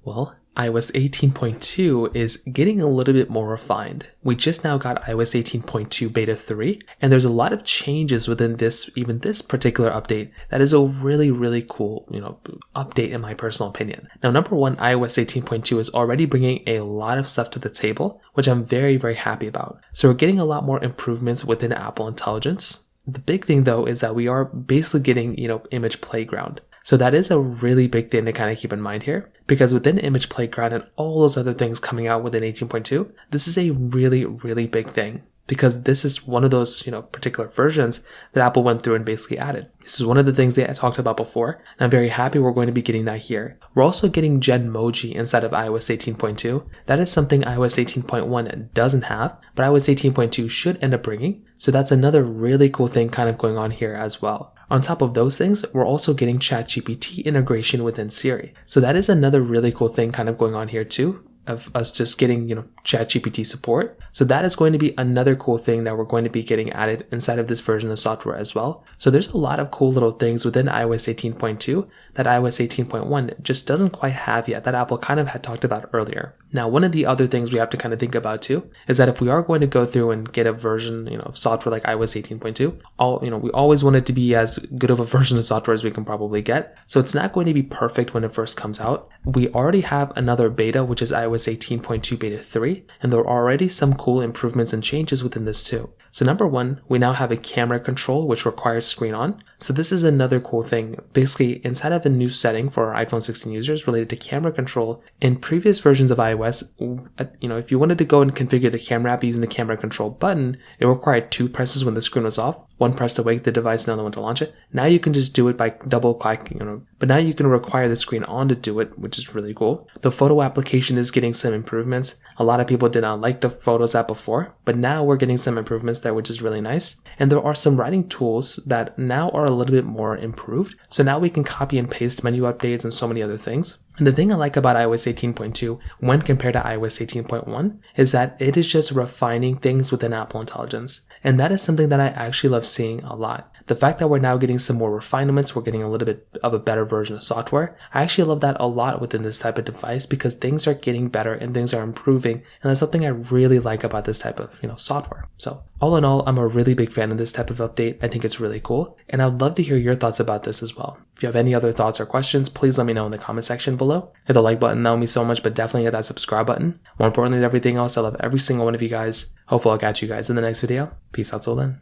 Well, iOS 18.2 is getting a little bit more refined. We just now got iOS 18.2 beta 3, and there's a lot of changes within even this particular update that is a really cool, update in my personal opinion. Now, number one, iOS 18.2 is already bringing a lot of stuff to the table, which I'm very happy about. So we're getting a lot more improvements within Apple Intelligence. The big thing though is that we are basically getting, Image Playground. So that is a really big thing to kind of keep in mind here, because within Image Playground and all those other things coming out within 18.2, this is a really big thing, because this is one of those, particular versions that Apple went through and basically added. This is one of the things they had talked about before, and I'm very happy we're going to be getting that here. We're also getting Genmoji inside of iOS 18.2. That is something iOS 18.1 doesn't have, but iOS 18.2 should end up bringing. So that's another really cool thing kind of going on here as well. On top of those things, we're also getting ChatGPT integration within Siri. So that is another really cool thing kind of going on here too, of us just getting, ChatGPT support. So that is going to be another cool thing that we're going to be getting added inside of this version of software as well. So there's a lot of cool little things within iOS 18.2 that iOS 18.1 just doesn't quite have yet, that Apple kind of had talked about earlier. Now, one of the other things we have to kind of think about too is that if we are going to go through and get a version, of software like iOS 18.2, we always want it to be as good of a version of software as we can probably get. So it's not going to be perfect when it first comes out. We already have another beta, which is iOS 18.2 beta 3, and there are already some cool improvements and changes within this too. So number one, we now have a camera control which requires screen on. So this is another cool thing. Basically, inside of a new setting for our iPhone 16 users related to camera control, in previous versions of iOS, if you wanted to go and configure the camera app using the camera control button, it required 2 presses when the screen was off, 1 press to wake the device, another one to launch it. Now you can just do it by double clicking, but now you can require the screen on to do it, which is really cool. The photo application is getting some improvements. A lot of people did not like the Photos app before, but now we're getting some improvements there, which is really nice. And there are some writing tools that now are a little bit more improved. So now we can copy and paste menu updates and so many other things. And the thing I like about iOS 18.2 when compared to iOS 18.1 is that it is just refining things within Apple Intelligence. And that is something that I actually love seeing a lot. The fact that we're now getting some more refinements, we're getting a little bit of a better version of software. I actually love that a lot within this type of device, because things are getting better and things are improving. And that's something I really like about this type of, software. So all in all, I'm a really big fan of this type of update. I think it's really cool. And I'd love to hear your thoughts about this as well. If you have any other thoughts or questions, please let me know in the comment section below. Hit the like button, that would mean so much, but definitely hit that subscribe button. More importantly than everything else, I love every single one of you guys. Hopefully I'll catch you guys in the next video. Peace out till then.